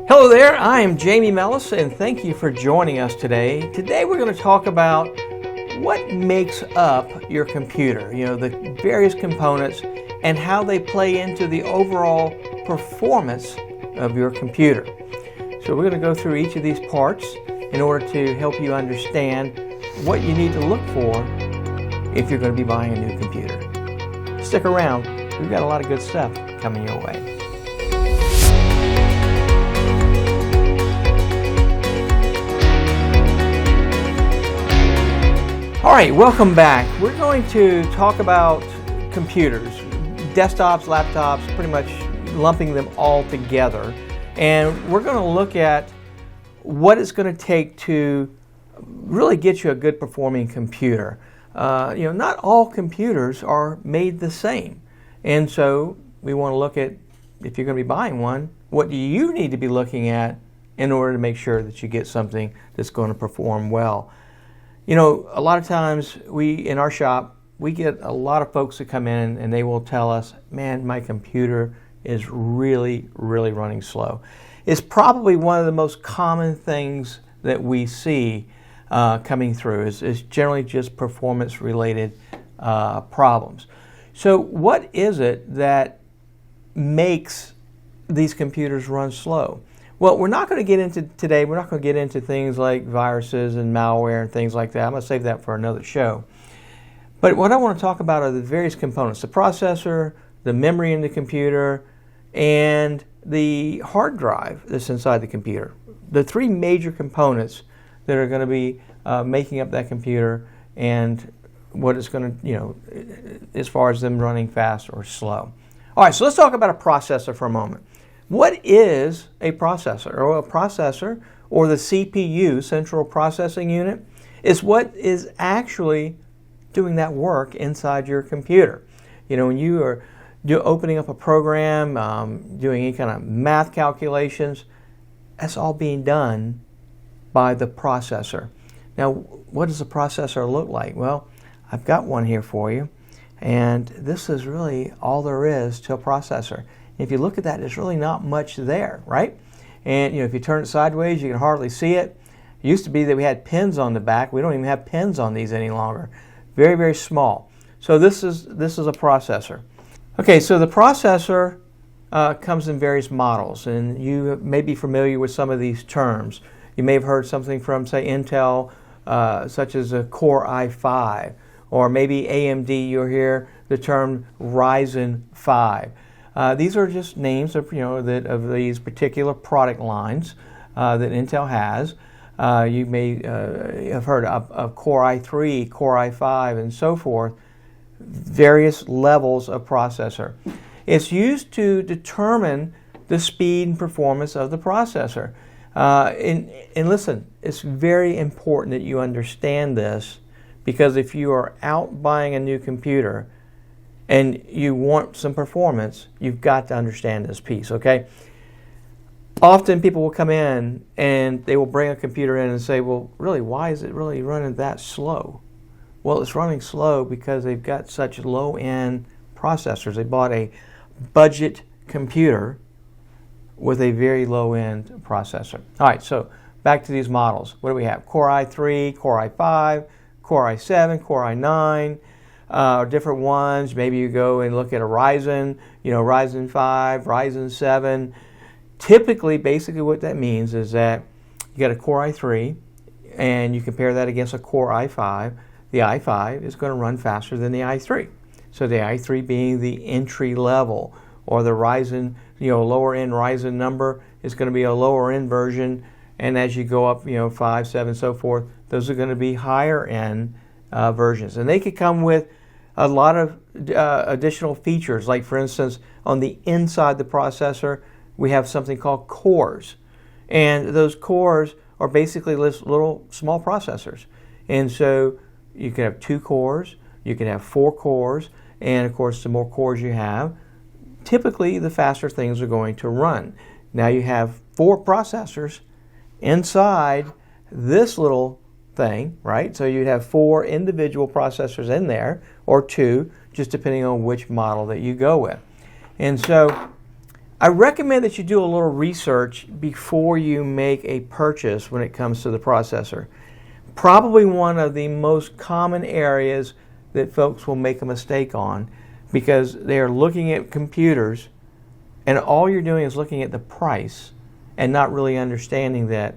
Hello there, I am Jamie Millis, and thank you for joining us today. Today we're going to talk about what makes up your computer, the various components and how they play into the overall performance of your computer. So we're going to go through each of these parts in order to help you understand what you need to look for if you're going to be buying a new computer. Stick around, we've got a lot of good stuff coming your way. All right, welcome back. We're going to talk about computers, desktops, laptops, pretty much lumping them all together. And we're going to look at what it's going to take to really get you a good performing computer. Not all computers are made the same. And so we want to look at, if you're going to be buying one, what do you need to be looking at in order to make sure that you get something that's going to perform well. A lot of times in our shop, we get a lot of folks that come in and they will tell us, man, my computer is really, really running slow. It's probably one of the most common things that we see coming through is generally just performance related problems. So what is it that makes these computers run slow? Well, we're not going to get into things like viruses and malware and things like that. I'm going to save that for another show. But what I want to talk about are the various components: the processor, the memory in the computer, and the hard drive that's inside the computer. The three major components that are going to be making up that computer and what it's going to, as far as them running fast or slow. All right, so let's talk about a processor for a moment. What is a processor? Or a processor, or the CPU, Central Processing Unit, is what is actually doing that work inside your computer. When you are opening up a program, doing any kind of math calculations, that's all being done by the processor. Now, what does a processor look like? Well, I've got one here for you, and this is really all there is to a processor. If you look at that, there's really not much there, right? And if you turn it sideways, you can hardly see it. It used to be that we had pins on the back. We don't even have pins on these any longer. Very, very small. So this is a processor. Okay, so the processor comes in various models, and you may be familiar with some of these terms. You may have heard something from, say, Intel, such as a Core i5, or maybe AMD. You'll hear the term Ryzen 5. These are just names of of these particular product lines that Intel has. You may have heard of Core i3, Core i5, and so forth. Various levels of processor. It's used to determine the speed and performance of the processor. And listen, it's very important that you understand this, because if you are out buying a new computer and you want some performance, you've got to understand this piece, okay? Often people will come in and they will bring a computer in and say, well, really, why is it really running that slow? Well, it's running slow because they've got such low-end processors. They bought a budget computer with a very low-end processor. All right, so back to these models. What do we have? Core i3, Core i5, Core i7, Core i9. Different ones. Maybe you go and look at a Ryzen, Ryzen 5, Ryzen 7. Typically, basically what that means is that you got a Core i3 and you compare that against a Core i5. The i5 is going to run faster than the i3. So the i3 being the entry level, or the Ryzen, lower end Ryzen number is going to be a lower end version. And as you go up, 5, 7, so forth, those are going to be higher end versions, and they could come with a lot of additional features. Like, for instance, on the inside the processor, we have something called cores, and those cores are basically little small processors. And so you can have 2 cores, you can have 4 cores, and of course, the more cores you have, typically the faster things are going to run. Now you have 4 processors inside this little thing, right? So you'd have 4 individual processors in there, or 2, just depending on which model that you go with. And so I recommend that you do a little research before you make a purchase when it comes to the processor. Probably one of the most common areas that folks will make a mistake on, because they're looking at computers and all you're doing is looking at the price and not really understanding that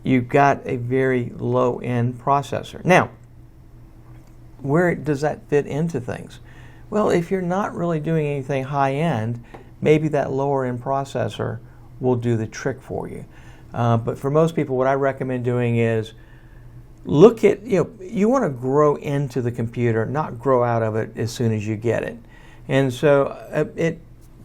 you've got a very low-end processor. Now, where does that fit into things? Well, if you're not really doing anything high-end, maybe that lower-end processor will do the trick for you. But for most people, what I recommend doing is look at, you want to grow into the computer, not grow out of it as soon as you get it. And so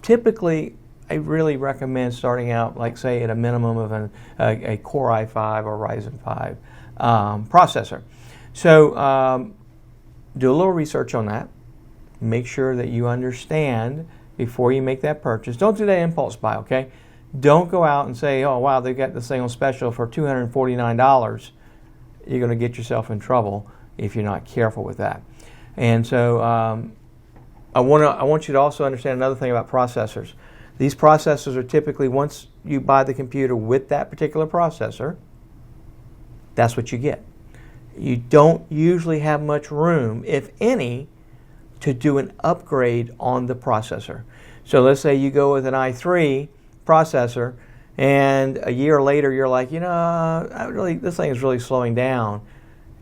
typically, I really recommend starting out, like say, at a minimum of a Core i5 or Ryzen 5 processor. So do a little research on that. Make sure that you understand before you make that purchase. Don't do that impulse buy, okay? Don't go out and say, oh, wow, they got this thing on special for $249. You're going to get yourself in trouble if you're not careful with that. And so I want you to also understand another thing about processors. These processors are typically, once you buy the computer with that particular processor, that's what you get. You don't usually have much room, if any, to do an upgrade on the processor. So let's say you go with an i3 processor, and a year later you're like, this thing is really slowing down.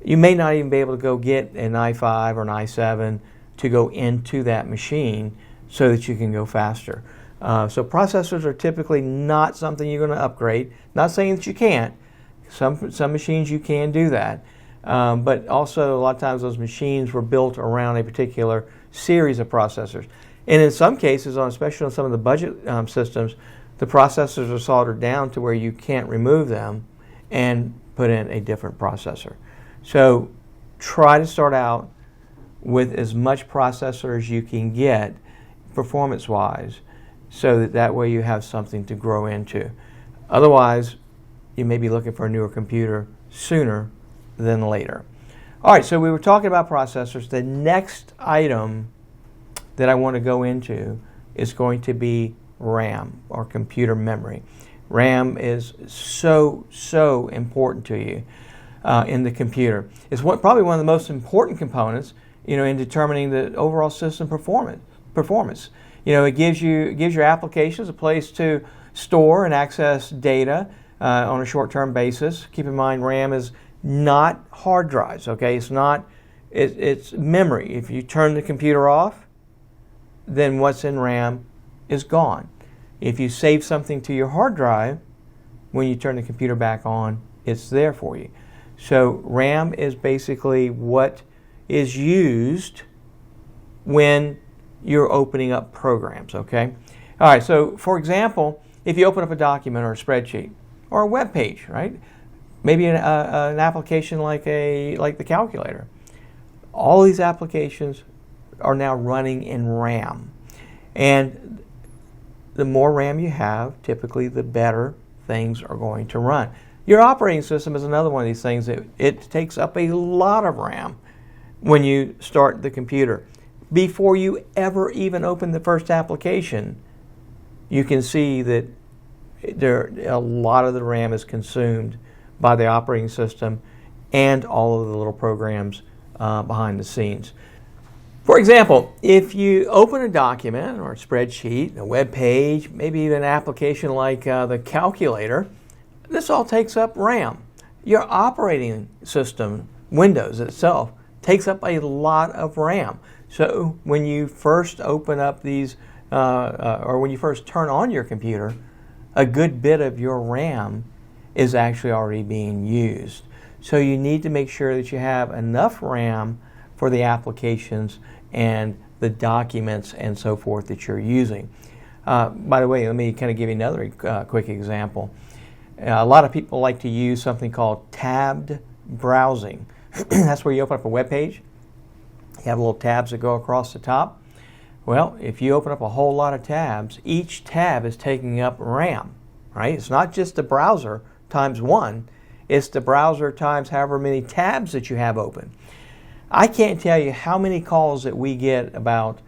You may not even be able to go get an i5 or an i7 to go into that machine so that you can go faster. So processors are typically not something you're going to upgrade. Not saying that you can't. Some machines you can do that. But also a lot of times those machines were built around a particular series of processors. And in some cases, especially on some of the budget systems, the processors are soldered down to where you can't remove them and put in a different processor. So try to start out with as much processor as you can get performance-wise, so that way you have something to grow into. Otherwise, you may be looking for a newer computer sooner than later. All right, so we were talking about processors. The next item that I want to go into is going to be RAM, or computer memory. RAM is so important to you in the computer. It's probably one of the most important components, in determining the overall system performance. It gives your applications a place to store and access data on a short-term basis. Keep in mind, RAM is not hard drives, okay? It's memory. If you turn the computer off, then what's in RAM is gone. If you save something to your hard drive, when you turn the computer back on, it's there for you. So RAM is basically what is used when you're opening up programs, okay? All right, so for example, if you open up a document or a spreadsheet or a web page, right? Maybe an application like the calculator. All these applications are now running in RAM. And the more RAM you have, typically the better things are going to run. Your operating system is another one of these things that it takes up a lot of RAM when you start the computer. Before you ever even open the first application, you can see that a lot of the RAM is consumed by the operating system and all of the little programs behind the scenes. For example, if you open a document or a spreadsheet, a web page, maybe even an application like the calculator, this all takes up RAM. Your operating system, Windows itself, takes up a lot of RAM. So when you first open up these, or when you first turn on your computer, a good bit of your RAM is actually already being used. So you need to make sure that you have enough RAM for the applications and the documents and so forth that you're using. By the way, let me kind of give you another quick example. A lot of people like to use something called tabbed browsing. That's where you open up a web page. You have little tabs that go across the top. Well, if you open up a whole lot of tabs, each tab is taking up RAM, right? It's not just the browser times one, it's the browser times however many tabs that you have open. I can't tell you how many calls that we get about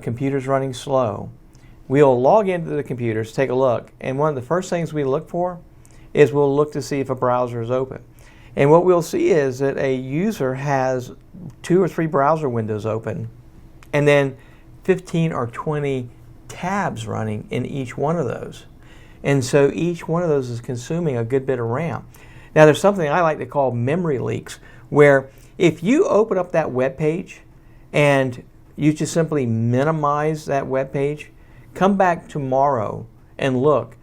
computers running slow we'll log into the computers, take a look, and one of the first things we look for is we'll look to see if a browser is open. And what we'll see is that a user has 2 or 3 browser windows open, and then 15 or 20 tabs running in each one of those. And so each one of those is consuming a good bit of RAM. Now there's something I like to call memory leaks, where if you open up that web page and you just simply minimize that web page, come back tomorrow and look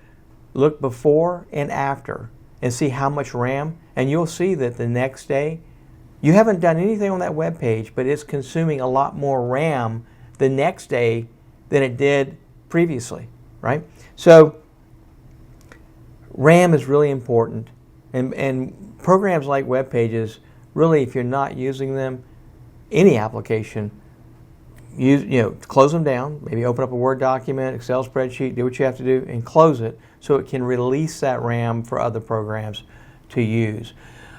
before and after and see how much RAM, and you'll see that the next day you haven't done anything on that web page, but it's consuming a lot more RAM the next day than it did previously, right? So RAM is really important, and programs like web pages, really, if you're not using them, any application, close them down, maybe open up a Word document, Excel spreadsheet, do what you have to do, and close it so it can release that RAM for other programs to use.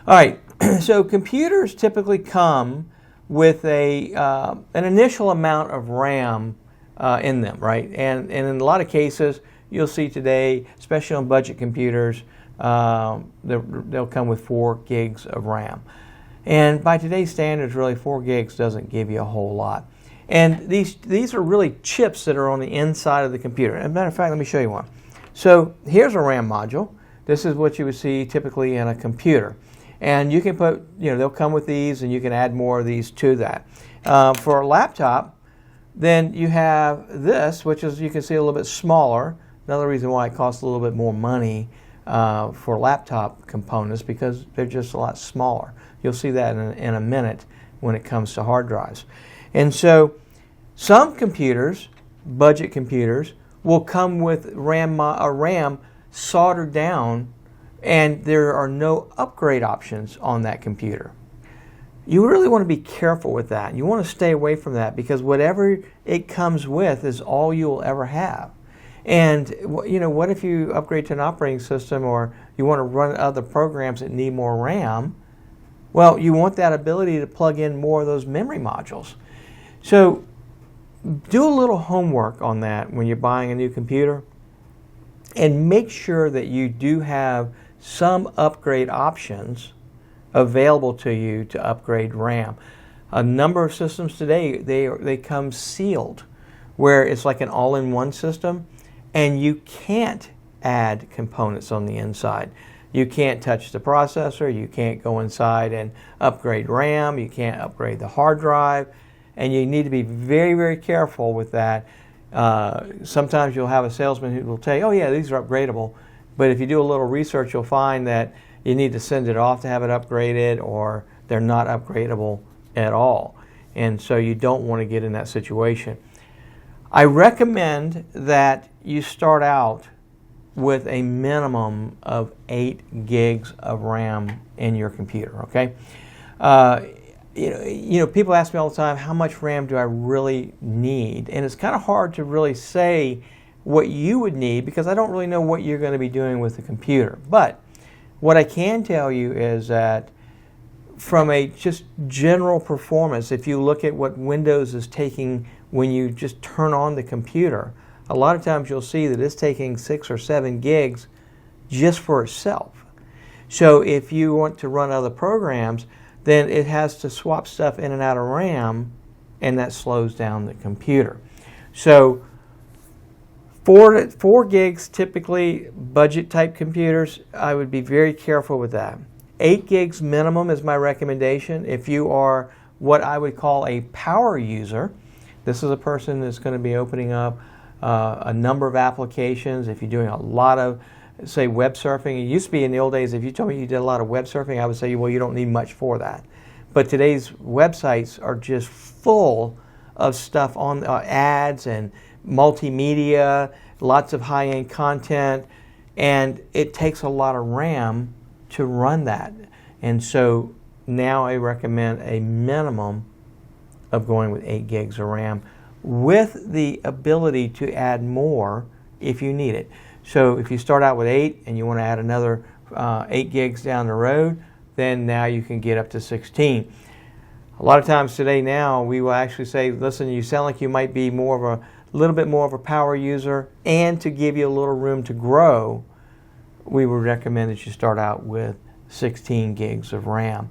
All right, so computers typically come with an initial amount of RAM in them, right? And in a lot of cases, you'll see today, especially on budget computers, they'll come with 4 gigs of RAM. And by today's standards, really 4 gigs doesn't give you a whole lot. And these are really chips that are on the inside of the computer. As a matter of fact, let me show you one. So here's a RAM module. This is what you would see typically in a computer. And you can put, they'll come with these, and you can add more of these to that. For a laptop, then you have this, which is, you can see, a little bit smaller. Another reason why it costs a little bit more money for laptop components, because they're just a lot smaller. You'll see that in a minute when it comes to hard drives. And so some computers, budget computers, will come with RAM soldered down, and there are no upgrade options on that computer. You really want to be careful with that. You want to stay away from that, because whatever it comes with is all you'll ever have. And what if you upgrade to an operating system, or you want to run other programs that need more RAM? Well, you want that ability to plug in more of those memory modules. So do a little homework on that when you're buying a new computer, and make sure that you do have some upgrade options available to you to upgrade RAM. A number of systems today, they come sealed, where it's like an all-in-one system, and you can't add components on the inside. You can't touch the processor, you can't go inside and upgrade RAM, you can't upgrade the hard drive, and you need to be very, very careful with that. Sometimes you'll have a salesman who will tell you, oh yeah, these are upgradable, but if you do a little research, you'll find that you need to send it off to have it upgraded, or they're not upgradable at all. And so you don't want to get in that situation. I recommend that you start out with a minimum of 8 gigs of RAM in your computer, okay? People ask me all the time, how much RAM do I really need? And it's kind of hard to really say what you would need, because I don't really know what you're going to be doing with the computer. But what I can tell you is that from a just general performance, if you look at what Windows is taking when you just turn on the computer, a lot of times you'll see that it's taking 6 or 7 gigs just for itself. So if you want to run other programs, then it has to swap stuff in and out of RAM, and that slows down the computer. So 4 gigs, typically budget type computers, I would be very careful with that. 8 gigs minimum is my recommendation. If you are what I would call a power user, this is a person that's going to be opening up a number of applications. If you're doing a lot of, say, web surfing, it used to be in the old days, if you told me you did a lot of web surfing, I would say, well, you don't need much for that. But today's websites are just full of stuff on ads and multimedia, lots of high-end content, and it takes a lot of RAM to run that. And so now I recommend a minimum of going with 8 gigs of RAM, with the ability to add more if you need it. So if you start out with 8 and you want to add another 8 gigs down the road, then now you can get up to 16. A lot of times today now we will actually say, listen, you sound like you might be more of a little bit more of a power user, and to give you a little room to grow, we would recommend that you start out with 16 gigs of RAM.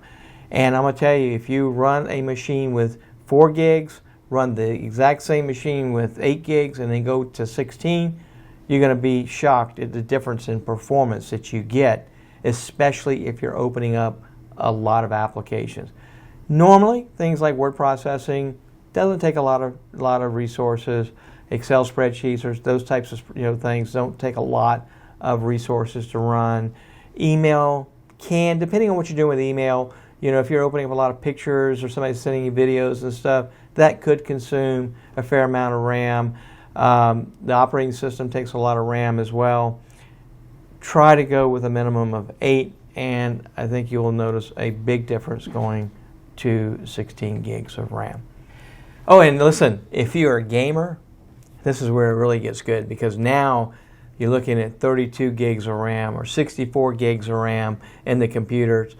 And I'm going to tell you, if you run a machine with 4 gigs, run the exact same machine with 8 gigs, and then go to 16, you're going to be shocked at the difference in performance that you get, especially if you're opening up a lot of applications. Normally, things like word processing doesn't take a lot of resources. Excel spreadsheets or those types of things don't take a lot of resources to run. Email can, depending on what you're doing with email, if you're opening up a lot of pictures or somebody's sending you videos and stuff, that could consume a fair amount of RAM. The operating system takes a lot of RAM as well. Try to go with a minimum of 8, and I think you will notice a big difference going to 16 gigs of RAM. Oh, and listen, if you're a gamer, this is where it really gets good, because now you're looking at 32 gigs of RAM or 64 gigs of RAM in the computers.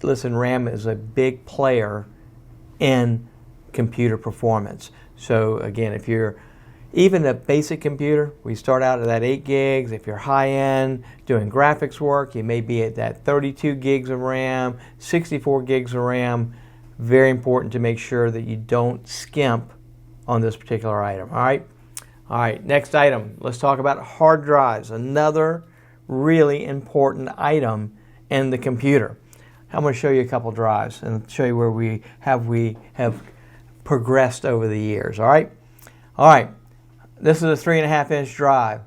Listen, RAM is a big player in computer performance. So again, if you're even a basic computer, we start out at that 8 gigs. If you're high-end, doing graphics work, you may be at that 32 gigs of RAM, 64 gigs of RAM. Very important to make sure that you don't skimp on this particular item. All right, next item. Let's talk about hard drives, another really important item in the computer. I'm going to show you a couple drives and show you where we have progressed over the years. All right. This is a 3.5-inch drive.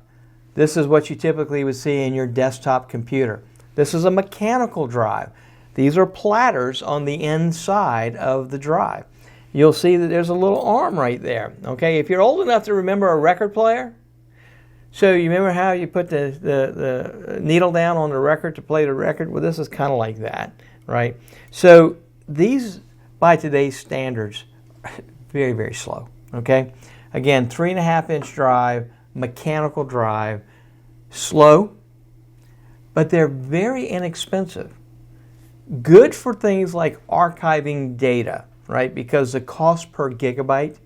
This is what you typically would see in your desktop computer. This is a mechanical drive. These are platters on the inside of the drive. You'll see that there's a little arm right there. Okay, if you're old enough to remember a record player, so you remember how you put the needle down on the record to play the record? Well, this is kind of like that, right? So these, by today's standards, very, very slow, okay? Again, 3.5-inch drive, mechanical drive, slow, but they're very inexpensive. Good for things like archiving data, right? Because the cost per gigabyte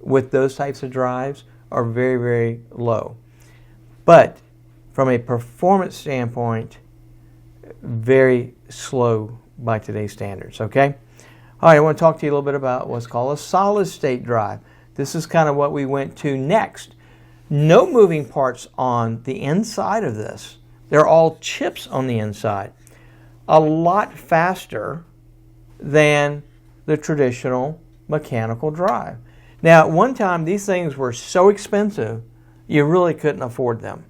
with those types of drives are very, very low. But from a performance standpoint, very slow by today's standards, okay? All right, I want to talk to you a little bit about what's called a solid-state drive. This is kind of what we went to next. No moving parts on the inside of this. They're all chips on the inside. A lot faster than the traditional mechanical drive. Now, at one time, these things were so expensive, you really couldn't afford them.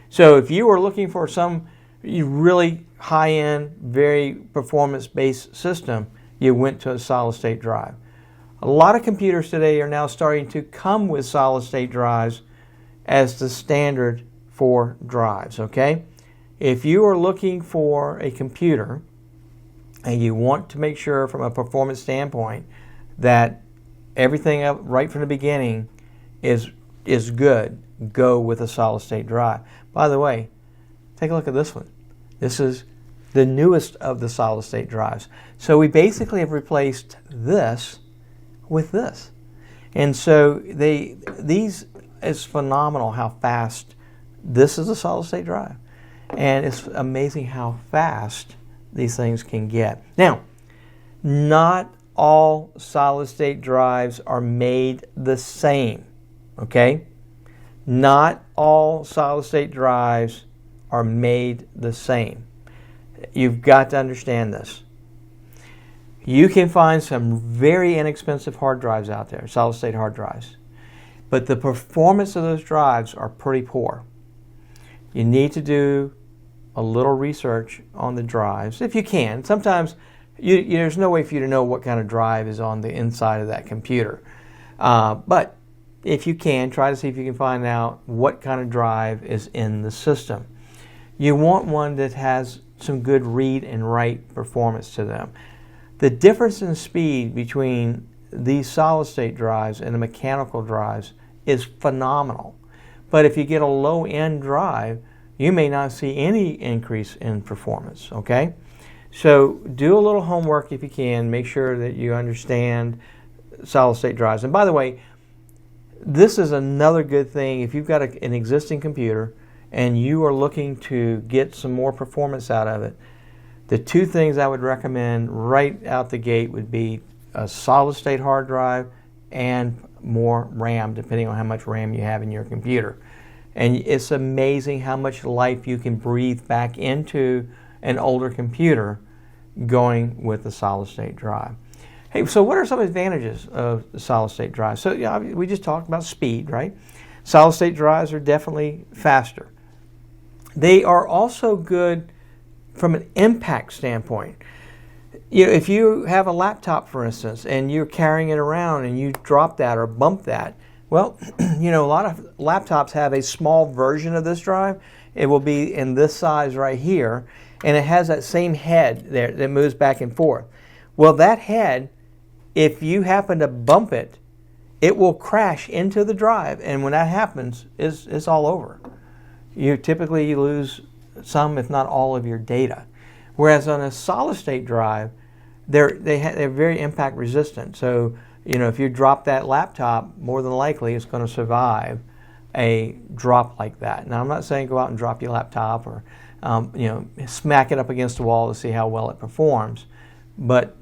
So if you were looking for some really high-end, very performance-based system, you went to a solid-state drive. A lot of computers today are now starting to come with solid-state drives as the standard for drives, okay? If you are looking for a computer and you want to make sure from a performance standpoint that everything up right from the beginning is good, go with a solid-state drive. By the way, take a look at this one. This is the newest of the solid-state drives. So we basically have replaced this with this. And so these is phenomenal how fast this is a solid-state drive. And it's amazing how fast these things can get. Now, not all solid-state drives are made the same, okay? Not all solid-state drives are made the same. You've got to understand this. You can find some very inexpensive hard drives out there, solid-state hard drives, but the performance of those drives are pretty poor. You need to do a little research on the drives, if you can. Sometimes there's no way for you to know what kind of drive is on the inside of that computer. But if you can, try to see if you can find out what kind of drive is in the system. You want one that has some good read and write performance to them. The difference in speed between these solid-state drives and the mechanical drives is phenomenal. But if you get a low-end drive, you may not see any increase in performance, okay? So do a little homework if you can. Make sure that you understand solid-state drives. And by the way, this is another good thing if you've got an existing computer and you are looking to get some more performance out of it. The two things I would recommend right out the gate would be a solid-state hard drive and more RAM, depending on how much RAM you have in your computer. And it's amazing how much life you can breathe back into an older computer going with a solid-state drive. Hey, so what are some advantages of the solid-state drive? So yeah, we just talked about speed, right? Solid-state drives are definitely faster. They are also good from an impact standpoint. If you have a laptop, for instance, and you're carrying it around and you drop that or bump that, well, a lot of laptops have a small version of this drive. It will be in this size right here, and it has that same head there that moves back and forth. Well, that head, if you happen to bump it, it will crash into the drive, and when that happens, it's all over. You typically lose some, if not all, of your data. Whereas on a solid-state drive, they're very impact resistant. So, if you drop that laptop, more than likely it's going to survive a drop like that. Now, I'm not saying go out and drop your laptop or, smack it up against the wall to see how well it performs, but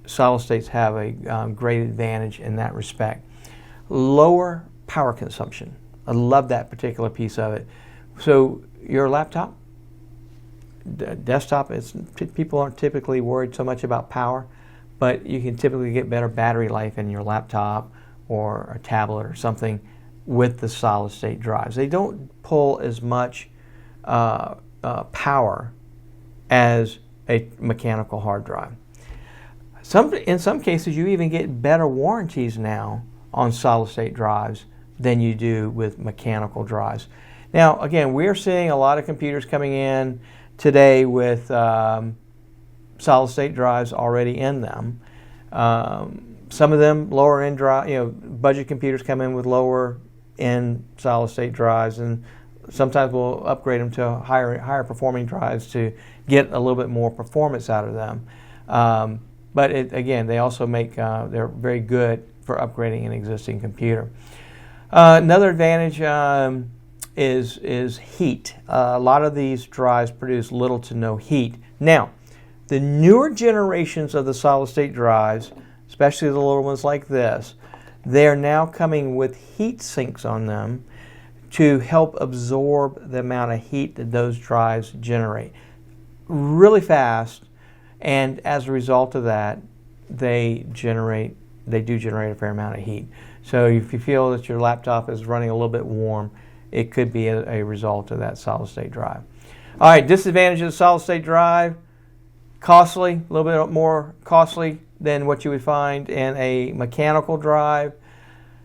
solid-states have a great advantage in that respect. Lower power consumption. I love that particular piece of it. So your laptop, desktop, people aren't typically worried so much about power, but you can typically get better battery life in your laptop or a tablet or something with the solid-state drives. They don't pull as much power as a mechanical hard drive. In some cases, you even get better warranties now on solid-state drives than you do with mechanical drives. Now, again, we're seeing a lot of computers coming in today with solid-state drives already in them. Some of them lower-end drive, budget computers come in with lower-end solid-state drives, and sometimes we'll upgrade them to higher performing drives to get a little bit more performance out of them. But again, they also they're very good for upgrading an existing computer. Another advantage is heat. A lot of these drives produce little to no heat. Now, the newer generations of the solid-state drives, especially the little ones like this, they're now coming with heat sinks on them to help absorb the amount of heat that those drives generate really fast, and as a result of that, they do generate a fair amount of heat. So if you feel that your laptop is running a little bit warm, it could be a result of that solid-state drive. All right, disadvantages of solid-state drive: costly, a little bit more costly than what you would find in a mechanical drive.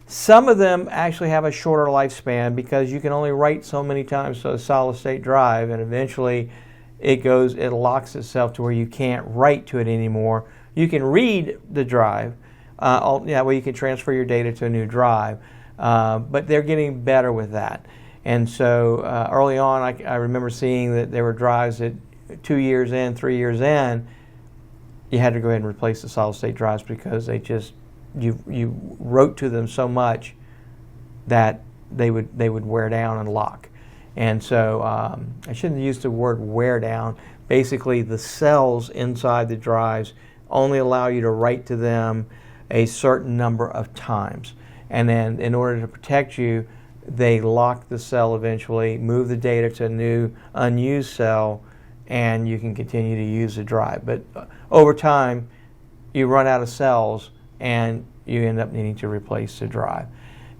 Some of them actually have a shorter lifespan because you can only write so many times to a solid-state drive, and eventually it locks itself to where you can't write to it anymore. You can read the drive, where you can transfer your data to a new drive, but they're getting better with that. And so early on, I remember seeing that there were drives that 2 years in, 3 years in, you had to go ahead and replace the solid-state drives because you wrote to them so much that they would wear down and lock. And so I shouldn't use the word wear down. Basically, the cells inside the drives only allow you to write to them a certain number of times. And then in order to protect you, they lock the cell eventually, move the data to a new unused cell, and you can continue to use the drive. But over time, you run out of cells and you end up needing to replace the drive.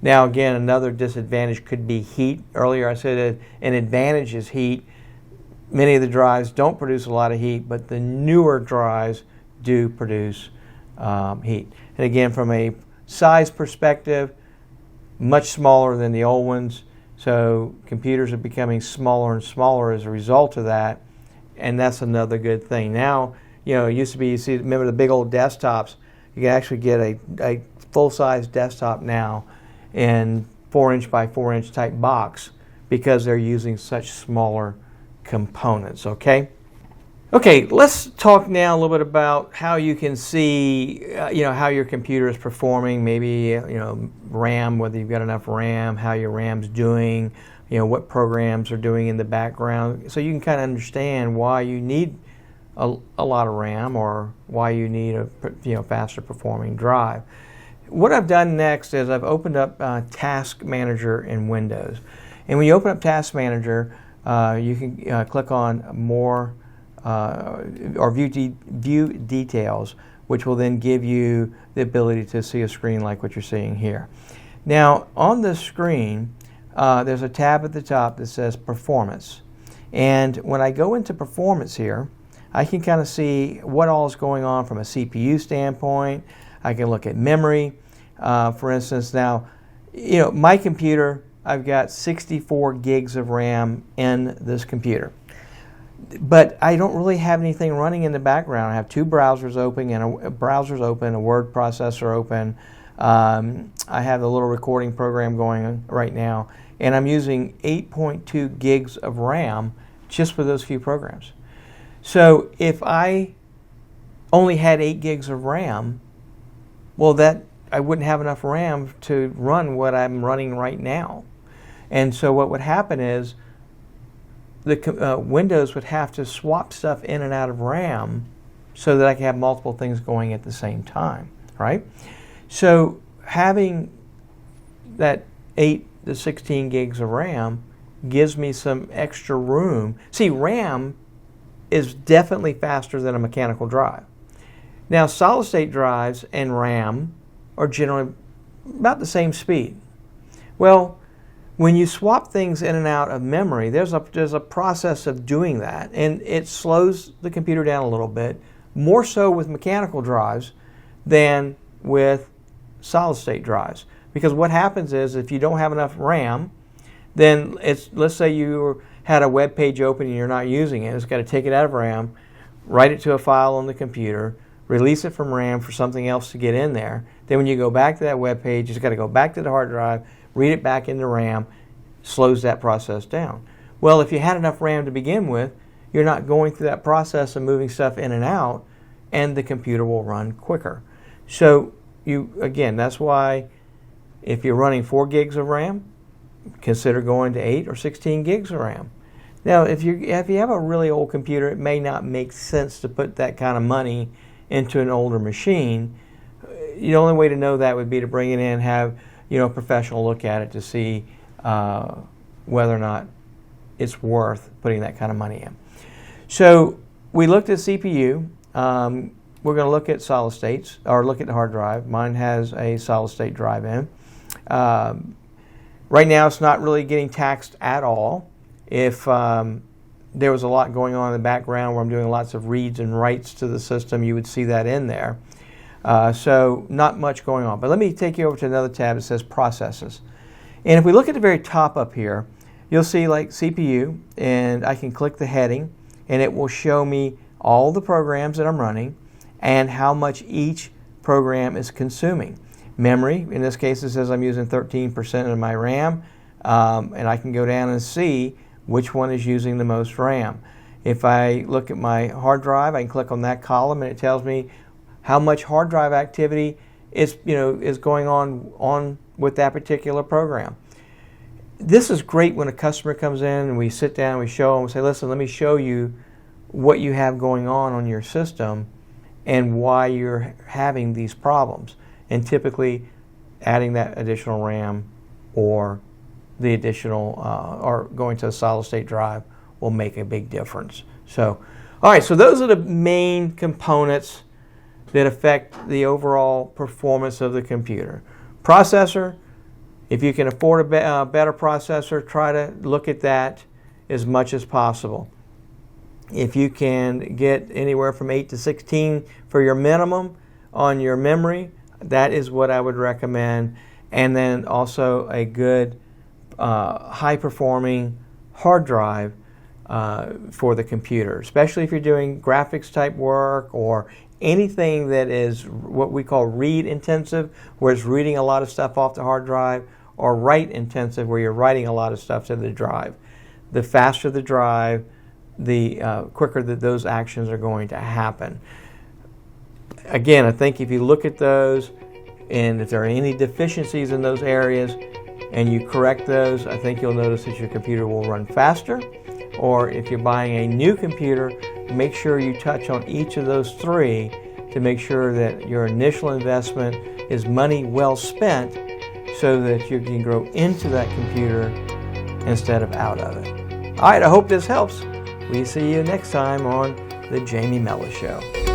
Now again, another disadvantage could be heat. Earlier I said an advantage is heat. Many of the drives don't produce a lot of heat, but the newer drives do produce heat. And again, from a size perspective, much smaller than the old ones. So computers are becoming smaller and smaller as a result of that, and that's another good thing. Now, it used to be, remember the big old desktops? You can actually get a full-size desktop now in 4-inch by 4-inch type box because they're using such smaller components, okay? Okay, let's talk now a little bit about how you can see, how your computer is performing. Maybe, RAM, whether you've got enough RAM, how your RAM's doing, what programs are doing in the background. So you can kind of understand why you need a lot of RAM or why you need a faster performing drive. What I've done next is I've opened up Task Manager in Windows. And when you open up Task Manager, you can click on More or view details, which will then give you the ability to see a screen like what you're seeing here. Now on the screen there's a tab at the top that says Performance, and when I go into Performance here, I can kind of see what all is going on from a CPU standpoint. I can look at memory. For instance, now my computer, I've got 64 gigs of RAM in this computer. But I don't really have anything running in the background. I have two browsers open and a word processor open. I have the little recording program going on right now, and I'm using 8.2 gigs of RAM just for those few programs. So if I only had 8 gigs of RAM, well, I wouldn't have enough RAM to run what I'm running right now. And so what would happen is the Windows would have to swap stuff in and out of RAM so that I can have multiple things going at the same time, right? So having that 8 to 16 gigs of RAM gives me some extra room. See, RAM is definitely faster than a mechanical drive. Now, solid-state drives and RAM are generally about the same speed. Well, when you swap things in and out of memory, there's a process of doing that, and it slows the computer down a little bit, more so with mechanical drives than with solid-state drives. Because what happens is if you don't have enough RAM, then let's say you had a web page open and you're not using it. It's got to take it out of RAM, write it to a file on the computer, release it from RAM for something else to get in there. Then when you go back to that web page, you just got to go back to the hard drive, read it back into RAM, slows that process down. Well, if you had enough RAM to begin with, you're not going through that process of moving stuff in and out, and the computer will run quicker. So again, that's why if you're running 4 gigs of RAM, consider going to 8 or 16 gigs of RAM. Now, if you have a really old computer, it may not make sense to put that kind of money into an older machine. The only way to know that would be to bring it in, have a professional look at it to see whether or not it's worth putting that kind of money in. So we looked at CPU. We're going to look at solid states, or look at the hard drive. Mine has a solid state drive in. Right now it's not really getting taxed at all. If there was a lot going on in the background where I'm doing lots of reads and writes to the system, you would see that in there. So not much going on. But let me take you over to another tab that says Processes. And if we look at the very top up here, you'll see like CPU, and I can click the heading, and it will show me all the programs that I'm running and how much each program is consuming. Memory, in this case it says I'm using 13% of my RAM, and I can go down and see which one is using the most RAM. If I look at my hard drive, I can click on that column and it tells me how much hard drive activity is going on with that particular program. This is great when a customer comes in and we sit down and we show them and say, listen, let me show you what you have going on your system and why you're having these problems. And typically adding that additional RAM or the additional or going to a solid state drive will make a big difference. So, all right, so those are the main components that affect the overall performance of the computer. Processor, if you can afford a better processor, try to look at that as much as possible. If you can get anywhere from 8 to 16 for your minimum on your memory, that is what I would recommend. And then also a good high-performing hard drive for the computer, especially if you're doing graphics type work or anything that is what we call read intensive, where it's reading a lot of stuff off the hard drive, or write intensive, where you're writing a lot of stuff to the drive. The faster the drive, the quicker that those actions are going to happen. Again, I think if you look at those, and if there are any deficiencies in those areas, and you correct those, I think you'll notice that your computer will run faster. Or if you're buying a new computer, make sure you touch on each of those three to make sure that your initial investment is money well spent, so that you can grow into that computer instead of out of it. All right, I hope this helps. We see you next time on The Jamie Millis Show.